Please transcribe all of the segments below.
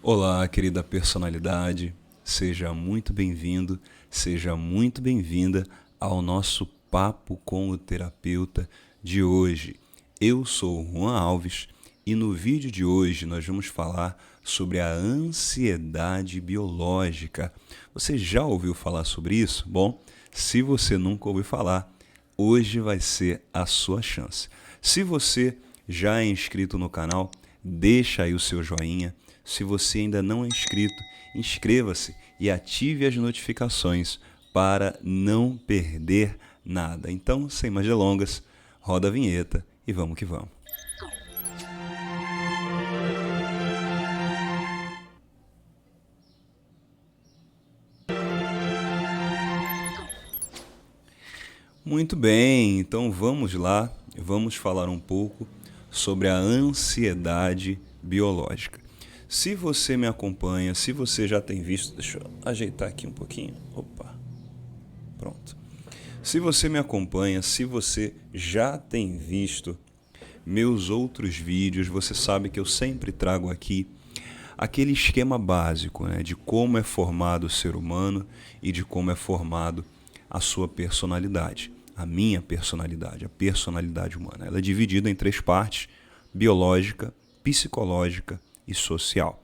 Olá, querida personalidade, seja muito bem-vindo, seja muito bem-vinda ao nosso Papo com o Terapeuta de hoje. Eu sou o Juan Alves e no vídeo de hoje nós vamos falar sobre a ansiedade biológica. Você já ouviu falar sobre isso? Bom, se você nunca ouviu falar, hoje vai ser a sua chance. Se você já é inscrito no canal, deixa aí o seu joinha. Se você ainda não é inscrito, inscreva-se e ative as notificações para não perder nada. Então, sem mais delongas, roda a vinheta e vamos que vamos. Muito bem, então vamos lá, vamos falar um pouco sobre a ansiedade biológica. Se você me acompanha, se você já tem visto, deixa eu ajeitar aqui um pouquinho, opa, pronto. Se você me acompanha, se você já tem visto meus outros vídeos, você sabe que eu sempre trago aqui aquele esquema básico, né, de como é formado o ser humano e de como é formado a sua personalidade, a minha personalidade, a personalidade humana. Ela é dividida em 3 partes: biológica, psicológica e social.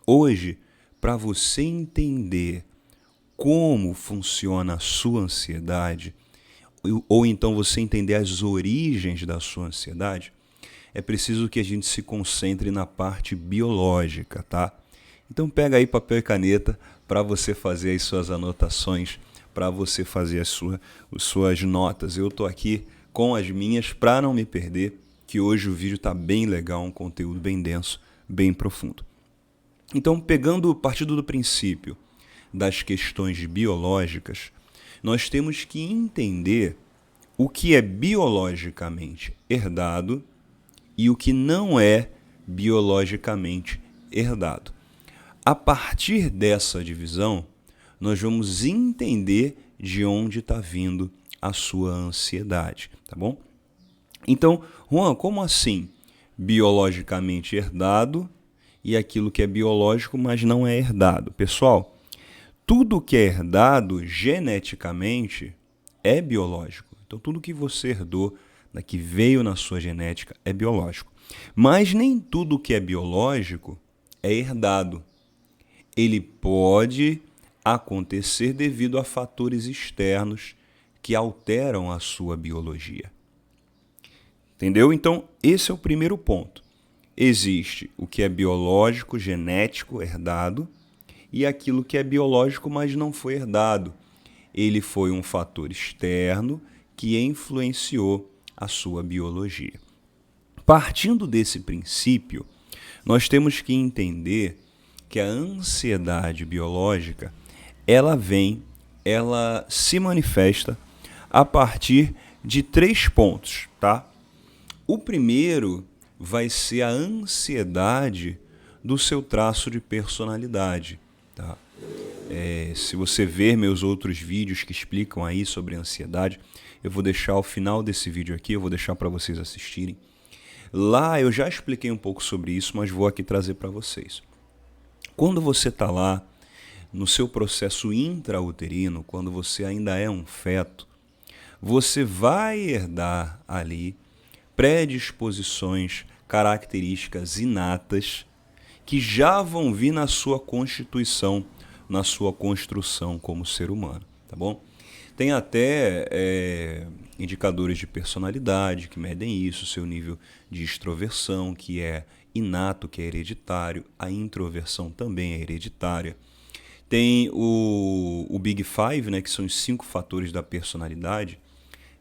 Hoje, para você entender como funciona a sua ansiedade, ou então você entender as origens da sua ansiedade, é preciso que a gente se concentre na parte biológica, tá? Então pega aí papel e caneta para você fazer as suas anotações, para você fazer as suas notas. Eu estou aqui com as minhas para não me perder, que hoje o vídeo está bem legal, um conteúdo bem denso, bem profundo. Então, partindo do princípio das questões biológicas, nós temos que entender o que é biologicamente herdado e o que não é biologicamente herdado. A partir dessa divisão, nós vamos entender de onde está vindo a sua ansiedade, tá bom? Então, Juan, como assim biologicamente herdado e aquilo que é biológico, mas não é herdado? Pessoal, tudo que é herdado geneticamente é biológico. Então, tudo que você herdou, que veio na sua genética, é biológico. Mas nem tudo que é biológico é herdado. Ele pode acontecer devido a fatores externos que alteram a sua biologia. Entendeu? Então, esse é o primeiro ponto. Existe o que é biológico, genético, herdado, e aquilo que é biológico, mas não foi herdado. Ele foi um fator externo que influenciou a sua biologia. Partindo desse princípio, nós temos que entender que a ansiedade biológica, ela se manifesta a partir de 3 pontos, tá? O primeiro vai ser a ansiedade do seu traço de personalidade, tá? Se você ver meus outros vídeos que explicam aí sobre ansiedade, eu vou deixar ao final desse vídeo aqui, eu vou deixar para vocês assistirem. Lá eu já expliquei um pouco sobre isso, mas vou aqui trazer para vocês. Quando você está lá no seu processo intrauterino, quando você ainda é um feto, você vai herdar ali predisposições, características inatas que já vão vir na sua constituição, na sua construção como ser humano, tá bom? Tem até indicadores de personalidade que medem isso, seu nível de extroversão, que é inato, que é hereditário, a introversão também é hereditária. Tem o Big Five, né, que são os 5 fatores da personalidade.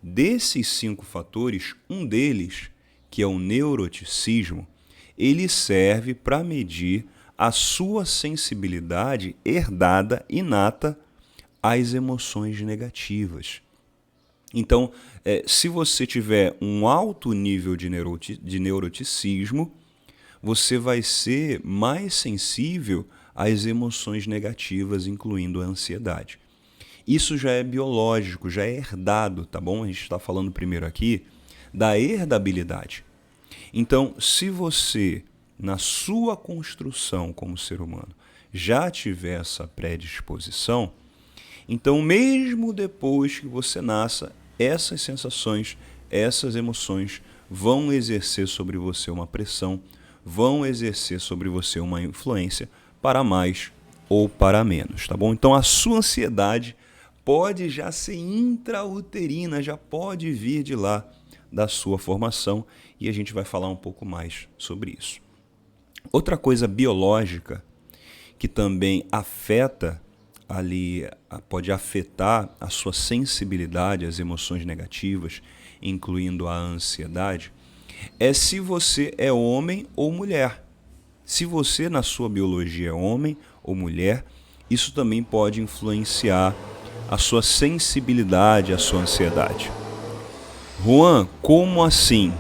Desses 5 fatores, um deles, que é o neuroticismo, ele serve para medir a sua sensibilidade herdada, inata, às emoções negativas. Então, se você tiver um alto nível de neuroticismo, você vai ser mais sensível às emoções negativas, incluindo a ansiedade. Isso já é biológico, já é herdado, tá bom? A gente está falando primeiro aqui da herdabilidade. Então, se você na sua construção como ser humano, já tiver essa predisposição, então mesmo depois que você nasça, essas sensações, essas emoções vão exercer sobre você uma pressão, vão exercer sobre você uma influência para mais ou para menos, tá bom? Então a sua ansiedade pode já ser intrauterina, já pode vir de lá da sua formação, e a gente vai falar um pouco mais sobre isso. Outra coisa biológica que também afeta ali, pode afetar a sua sensibilidade às emoções negativas, incluindo a ansiedade, é se você é homem ou mulher. Se você, na sua biologia, é homem ou mulher, isso também pode influenciar a sua sensibilidade à sua ansiedade. Juan, como assim?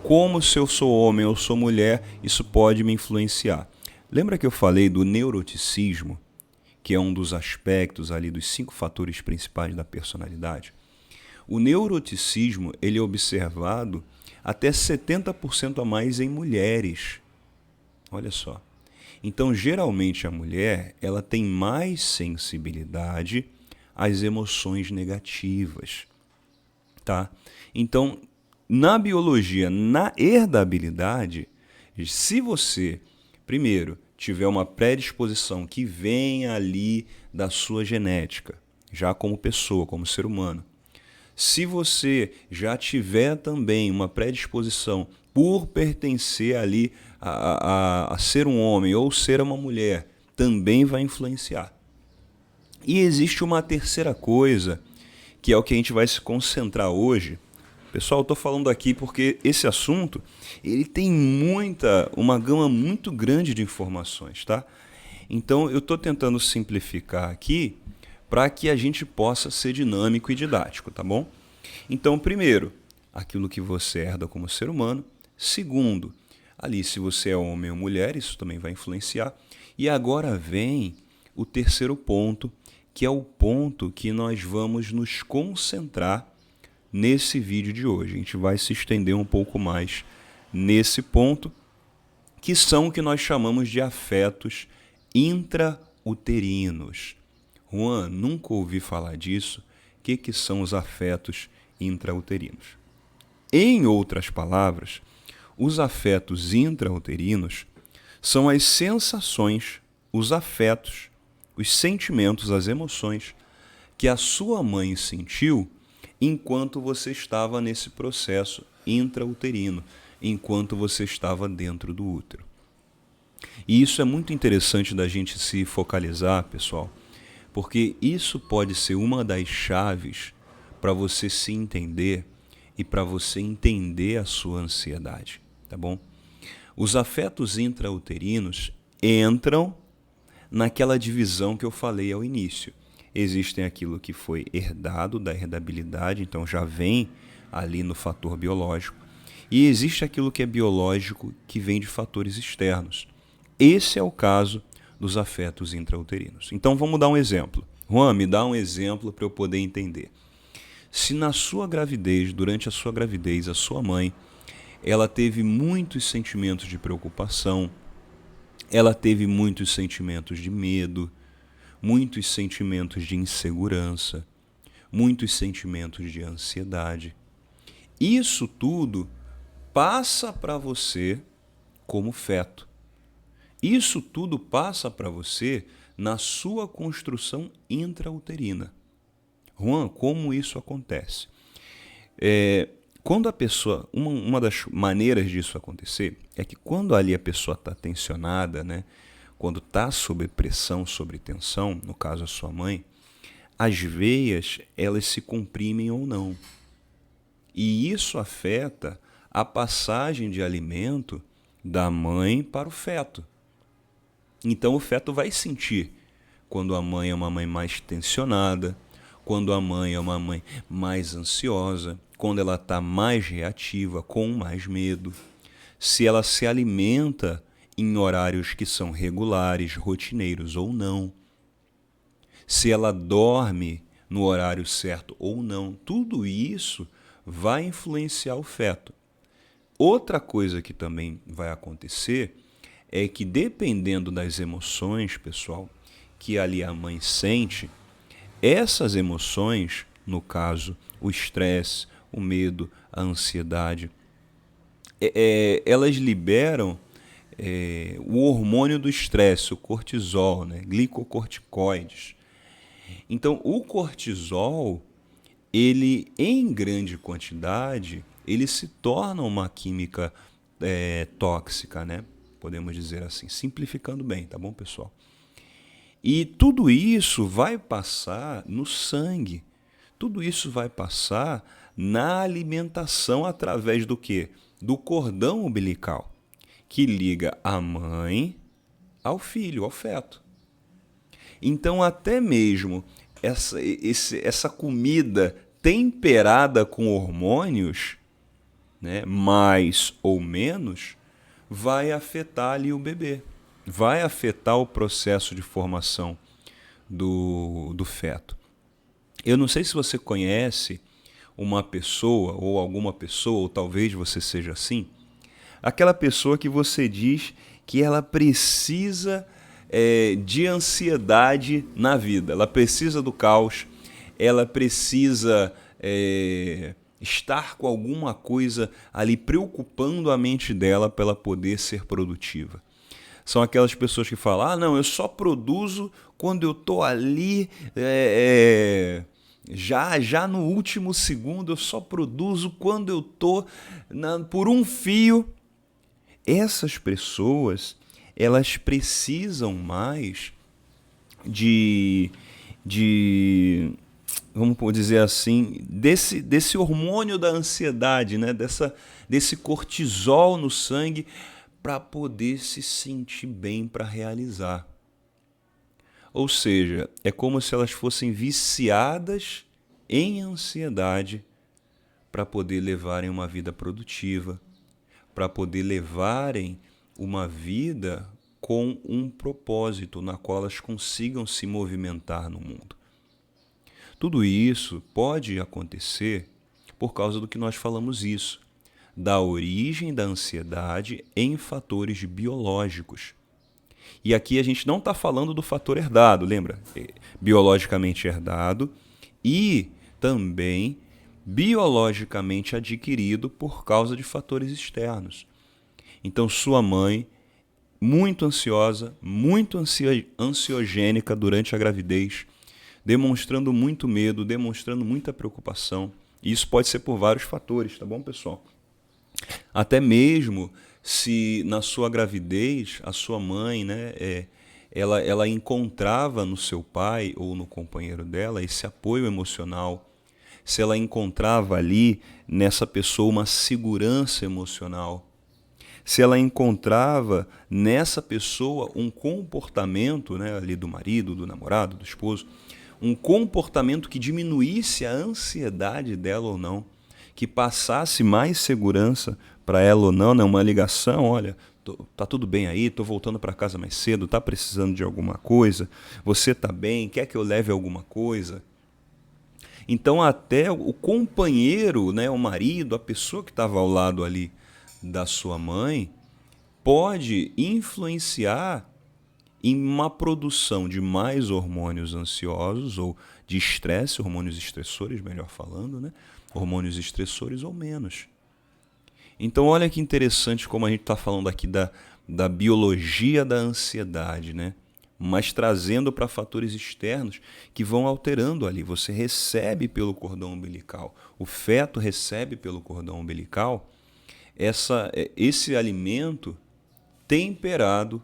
Como se eu sou homem ou sou mulher, isso pode me influenciar? Lembra que eu falei do neuroticismo, que é um dos aspectos ali dos 5 fatores principais da personalidade? O neuroticismo ele é observado até 70% a mais em mulheres. Olha só. Então, geralmente a mulher ela tem mais sensibilidade às emoções negativas, tá? Então, na biologia, na herdabilidade, se você, primeiro, tiver uma predisposição que vem ali da sua genética, já como pessoa, como ser humano, se você já tiver também uma predisposição por pertencer ali a ser um homem ou ser uma mulher, também vai influenciar. E existe uma terceira coisa, que é o que a gente vai se concentrar hoje. Pessoal, eu estou falando aqui porque esse assunto ele tem uma gama muito grande de informações, tá? Então eu estou tentando simplificar aqui para que a gente possa ser dinâmico e didático, tá bom? Então, primeiro, aquilo que você herda como ser humano. Segundo, ali se você é homem ou mulher, isso também vai influenciar. E agora vem o terceiro ponto, que é o ponto que nós vamos nos concentrar nesse vídeo de hoje. A gente vai se estender um pouco mais nesse ponto, que são o que nós chamamos de afetos intrauterinos. Juan, nunca ouvi falar disso. O que são os afetos intrauterinos? Em outras palavras, os afetos intrauterinos são as sensações, os afetos, os sentimentos, as emoções que a sua mãe sentiu enquanto você estava nesse processo intrauterino, enquanto você estava dentro do útero. E isso é muito interessante da gente se focalizar, pessoal, porque isso pode ser uma das chaves para você se entender e para você entender a sua ansiedade, tá bom? Os afetos intrauterinos entram naquela divisão que eu falei ao início. Existem aquilo que foi herdado da herdabilidade, então já vem ali no fator biológico, e existe aquilo que é biológico que vem de fatores externos. Esse é o caso dos afetos intrauterinos. Então vamos dar um exemplo. Juan, me dá um exemplo para eu poder entender. Se na sua gravidez, durante a sua gravidez, a sua mãe, ela teve muitos sentimentos de preocupação, ela teve muitos sentimentos de medo, muitos sentimentos de insegurança, muitos sentimentos de ansiedade. Isso tudo passa para você como feto. Isso tudo passa para você na sua construção intrauterina. Juan, como isso acontece? Quando a pessoa, uma das maneiras disso acontecer é que quando ali a pessoa está tensionada, né, quando está sob pressão, sob tensão, no caso a sua mãe, as veias elas se comprimem ou não. E isso afeta a passagem de alimento da mãe para o feto. Então o feto vai sentir quando a mãe é uma mãe mais tensionada, quando a mãe é uma mãe mais ansiosa, quando ela está mais reativa, com mais medo, se ela se alimenta em horários que são regulares, rotineiros ou não, se ela dorme no horário certo ou não, tudo isso vai influenciar o feto. Outra coisa que também vai acontecer é que, dependendo das emoções, pessoal, que ali a mãe sente, essas emoções, no caso, o estresse, o medo, a ansiedade, elas liberam o hormônio do estresse, o cortisol, né? Glicocorticoides. Então, o cortisol, ele em grande quantidade, ele se torna uma química tóxica, né? Podemos dizer assim, simplificando bem, tá bom, pessoal? E tudo isso vai passar no sangue. Tudo isso vai passar na alimentação através do quê? Do cordão umbilical, que liga a mãe ao filho, ao feto. Então, até mesmo essa comida temperada com hormônios, né, mais ou menos, vai afetar ali o bebê, vai afetar o processo de formação do feto. Eu não sei se você conhece uma pessoa, ou alguma pessoa, ou talvez você seja assim, aquela pessoa que você diz que ela precisa de ansiedade na vida, ela precisa do caos, ela precisa estar com alguma coisa ali preocupando a mente dela para ela poder ser produtiva. São aquelas pessoas que falam, ah, não, eu só produzo quando eu estou ali, já no último segundo, eu só produzo quando eu estou por um fio. Essas pessoas, elas precisam mais vamos dizer assim, desse hormônio da ansiedade, né? Desse cortisol no sangue, para poder se sentir bem, para realizar. Ou seja, é como se elas fossem viciadas em ansiedade para poder levarem uma vida produtiva, para poder levarem uma vida com um propósito, na qual elas consigam se movimentar no mundo. Tudo isso pode acontecer por causa do que nós falamos isso, da origem da ansiedade em fatores biológicos. E aqui a gente não está falando do fator herdado, lembra? Biologicamente herdado e também biologicamente adquirido por causa de fatores externos. Então, sua mãe, muito ansiosa, muito ansiogênica durante a gravidez, demonstrando muito medo, demonstrando muita preocupação. E isso pode ser por vários fatores, tá bom, pessoal? Até mesmo se na sua gravidez a sua mãe, né, ela encontrava no seu pai ou no companheiro dela esse apoio emocional, se ela encontrava ali nessa pessoa uma segurança emocional, se ela encontrava nessa pessoa um comportamento, né, ali do marido, do namorado, do esposo, um comportamento que diminuísse a ansiedade dela ou não, que passasse mais segurança para ela ou não, né? Uma ligação, olha, tá tudo bem aí, tô voltando para casa mais cedo, tá precisando de alguma coisa, você tá bem, quer que eu leve alguma coisa? Então até o companheiro, né, o marido, a pessoa que estava ao lado ali da sua mãe, pode influenciar em uma produção de mais hormônios ansiosos ou de estresse, hormônios estressores, melhor falando, né? Hormônios estressores ou menos. Então, olha que interessante como a gente está falando aqui da biologia da ansiedade, né? Mas trazendo para fatores externos que vão alterando ali. Você recebe pelo cordão umbilical, o feto recebe pelo cordão umbilical esse alimento temperado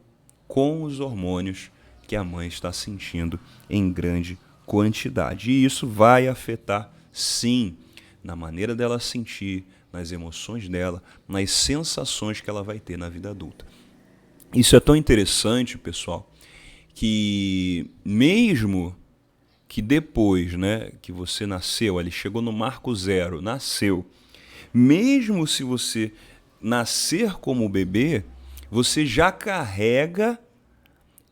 com os hormônios que a mãe está sentindo em grande quantidade. E isso vai afetar, sim, na maneira dela sentir, nas emoções dela, nas sensações que ela vai ter na vida adulta. Isso é tão interessante, pessoal, que mesmo que depois, né, que você nasceu, ali chegou no marco zero, nasceu, mesmo se você nascer como bebê, você já carrega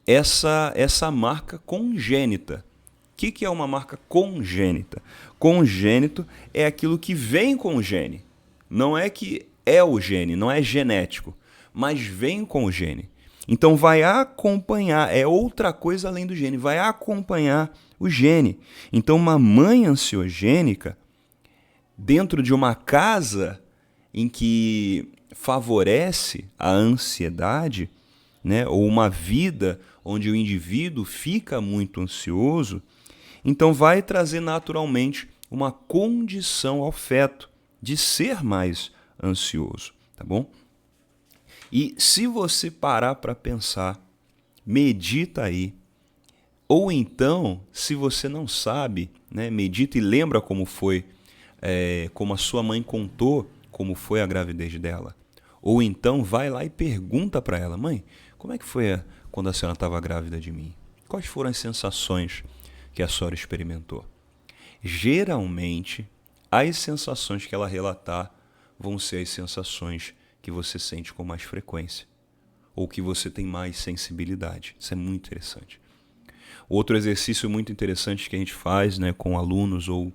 essa marca congênita. O que é uma marca congênita? Congênito é aquilo que vem com o gene. Não é que é o gene, não é genético, mas vem com o gene. Então vai acompanhar, é outra coisa além do gene, vai acompanhar o gene. Então uma mãe ansiogênica, dentro de uma casa em que favorece a ansiedade, né, ou uma vida onde o indivíduo fica muito ansioso, então vai trazer naturalmente uma condição ao feto de ser mais ansioso, tá bom? E se você parar para pensar, medita aí. Ou então, se você não sabe, né, medita e lembra como foi, como a sua mãe contou como foi a gravidez dela. Ou então vai lá e pergunta para ela: mãe, como é que foi quando a senhora estava grávida de mim? Quais foram as sensações que a senhora experimentou? Geralmente, as sensações que ela relatar vão ser as sensações que você sente com mais frequência, ou que você tem mais sensibilidade. Isso é muito interessante. Outro exercício muito interessante que a gente faz, né, com alunos ou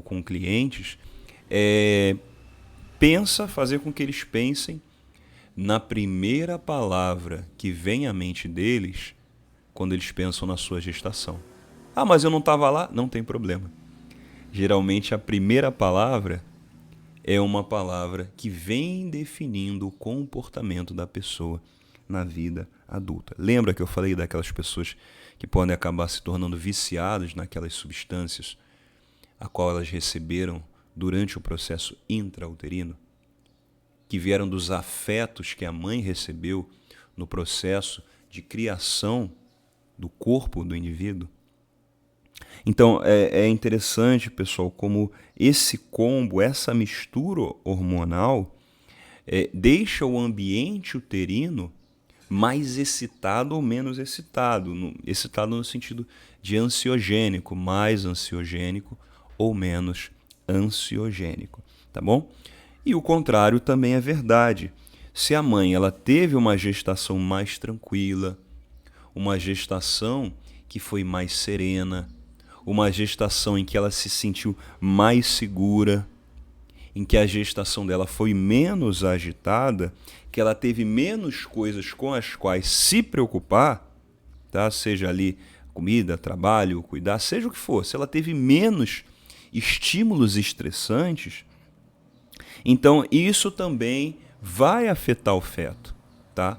com clientes é fazer com que eles pensem na primeira palavra que vem à mente deles quando eles pensam na sua gestação. Ah, mas eu não estava lá? Não tem problema. Geralmente a primeira palavra é uma palavra que vem definindo o comportamento da pessoa na vida adulta. Lembra que eu falei daquelas pessoas que podem acabar se tornando viciadas naquelas substâncias a qual elas receberam durante o processo intrauterino? Que vieram dos afetos que a mãe recebeu no processo de criação do corpo do indivíduo? Então, é interessante, pessoal, como esse combo, essa mistura hormonal, deixa o ambiente uterino mais excitado ou menos excitado. Excitado no sentido de ansiogênico, mais ansiogênico ou menos ansiogênico, tá bom? E o contrário também é verdade. Se a mãe ela teve uma gestação mais tranquila, uma gestação que foi mais serena, uma gestação em que ela se sentiu mais segura, em que a gestação dela foi menos agitada, que ela teve menos coisas com as quais se preocupar, tá? Seja ali comida, trabalho, cuidar, seja o que for, se ela teve menos estímulos estressantes, então isso também vai afetar o feto, tá?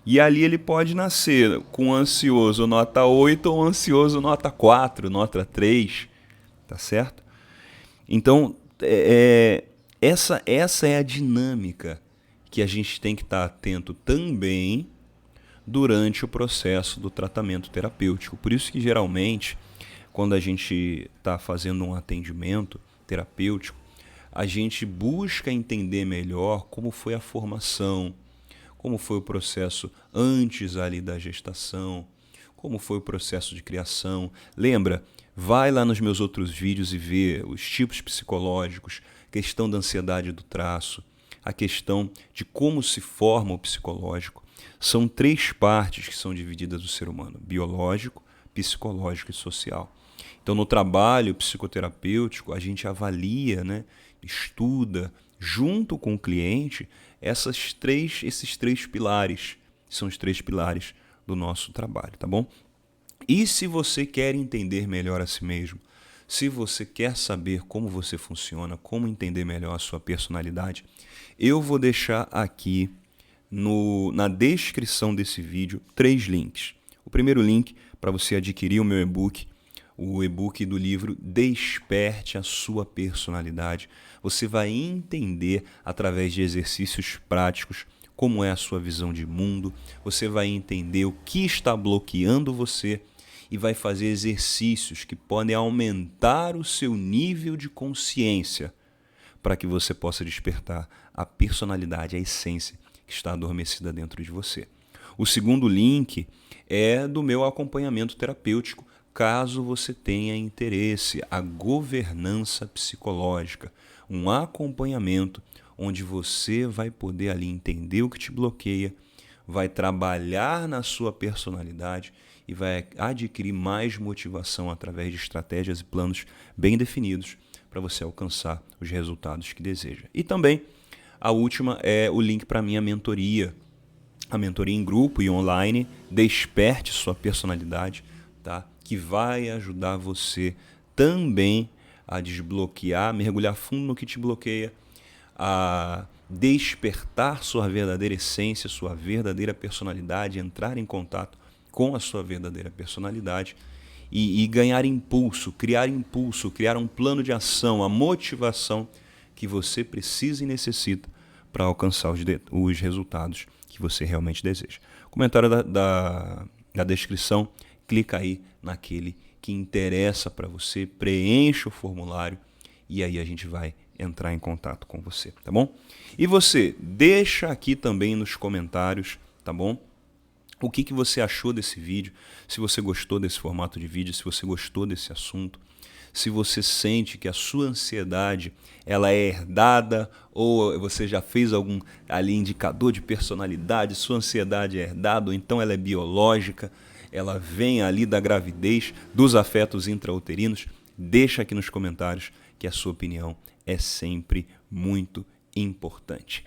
E ali ele pode nascer com ansioso nota 8 ou ansioso nota 4, nota 3, tá certo? Então, essa é a dinâmica que a gente tem que estar atento também durante o processo do tratamento terapêutico. Por isso que, geralmente, quando a gente está fazendo um atendimento terapêutico, a gente busca entender melhor como foi a formação, como foi o processo antes ali da gestação, como foi o processo de criação. Lembra, vai lá nos meus outros vídeos e vê os tipos psicológicos, questão da ansiedade do traço, a questão de como se forma o psicológico. São 3 partes que são divididas do ser humano: biológico, psicológico e social. Então, no trabalho psicoterapêutico, a gente avalia, né, estuda, junto com o cliente, esses três pilares, são os 3 pilares do nosso trabalho, tá bom? E se você quer entender melhor a si mesmo, se você quer saber como você funciona, como entender melhor a sua personalidade, eu vou deixar aqui na descrição desse vídeo 3 links. O primeiro link para você adquirir o meu e-book, o e-book do livro Desperte a Sua Personalidade. Você vai entender, através de exercícios práticos, como é a sua visão de mundo, você vai entender o que está bloqueando você e vai fazer exercícios que podem aumentar o seu nível de consciência para que você possa despertar a personalidade, a essência que está adormecida dentro de você. O segundo link é do meu acompanhamento terapêutico, caso você tenha interesse, a governança psicológica, um acompanhamento onde você vai poder ali entender o que te bloqueia, vai trabalhar na sua personalidade e vai adquirir mais motivação através de estratégias e planos bem definidos para você alcançar os resultados que deseja. E também A última é o link para a minha mentoria. A mentoria em grupo e online, Desperte Sua Personalidade, tá? Que vai ajudar você também a desbloquear, mergulhar fundo no que te bloqueia, a despertar sua verdadeira essência, sua verdadeira personalidade, entrar em contato com a sua verdadeira personalidade e ganhar impulso, criar um plano de ação, a motivação que você precisa e necessita para alcançar os resultados que você realmente deseja. Comentário da descrição, clica aí naquele que interessa para você, preencha o formulário e aí a gente vai entrar em contato com você, tá bom? E você, deixa aqui também nos comentários, tá bom? O que você achou desse vídeo, se você gostou desse formato de vídeo, se você gostou desse assunto, se você sente que a sua ansiedade ela é herdada ou você já fez algum ali indicador de personalidade, sua ansiedade é herdada ou então ela é biológica, ela vem ali da gravidez, dos afetos intrauterinos, deixa aqui nos comentários que a sua opinião é sempre muito importante.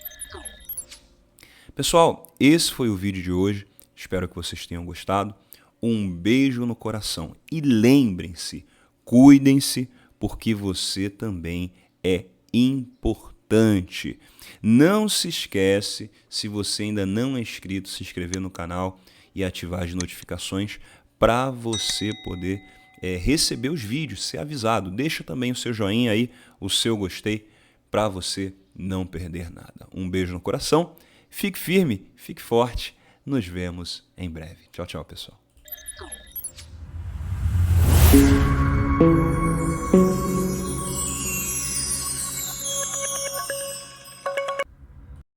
Pessoal, esse foi o vídeo de hoje. Espero que vocês tenham gostado. Um beijo no coração. E lembrem-se, cuidem-se, porque você também é importante. Não se esquece, se você ainda não é inscrito, se inscrever no canal e ativar as notificações para você poder receber os vídeos, ser avisado. Deixa também o seu joinha aí, o seu gostei, para você não perder nada. Um beijo no coração, fique firme, fique forte, nos vemos em breve. Tchau, tchau, pessoal.